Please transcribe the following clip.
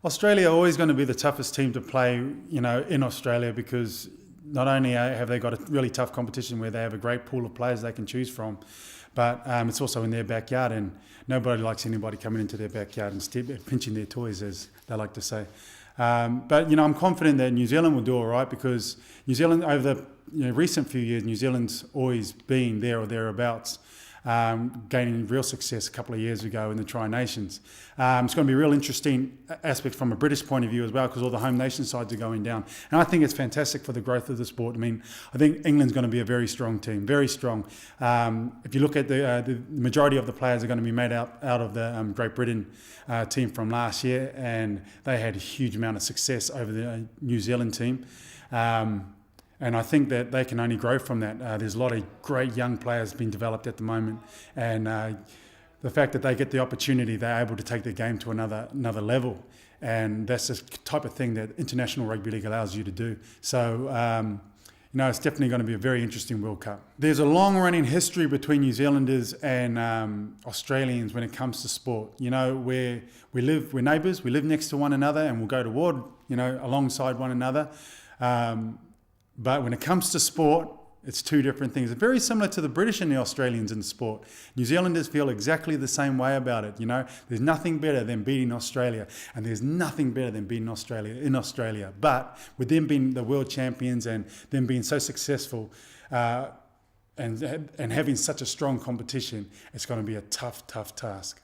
Australia are always going to be the toughest team to play, in Australia, because not only have they got a really tough competition where they have a great pool of players they can choose from, but it's also in their backyard, and nobody likes anybody coming into their backyard and pinching their toys, as they like to say. But I'm confident that New Zealand will do all right, because New Zealand, over the recent few years, New Zealand's always been there or thereabouts, gaining real success a couple of years ago in the Tri-Nations. It's going to be a real interesting aspect from a British point of view as well, because all the home nation sides are going down. And I think it's fantastic for the growth of the sport. I think England's going to be a very strong team, very strong. If you look at the majority of the players are going to be made out of the Great Britain team from last year, and they had a huge amount of success over the New Zealand team. And I think that they can only grow from that. There's a lot of great young players being developed at the moment, and the fact that they get the opportunity, they're able to take their game to another level, and that's the type of thing that International Rugby League allows you to do. So, it's definitely going to be a very interesting World Cup. There's a long-running history between New Zealanders and Australians when it comes to sport. We're neighbours, we live next to one another, and we'll go to war, alongside one another. But when it comes to sport, it's two different things. It's very similar to the British and the Australians in sport. New Zealanders feel exactly the same way about it. There's nothing better than beating Australia, and there's nothing better than beating Australia in Australia. But with them being the world champions and them being so successful and having such a strong competition, it's going to be a tough task.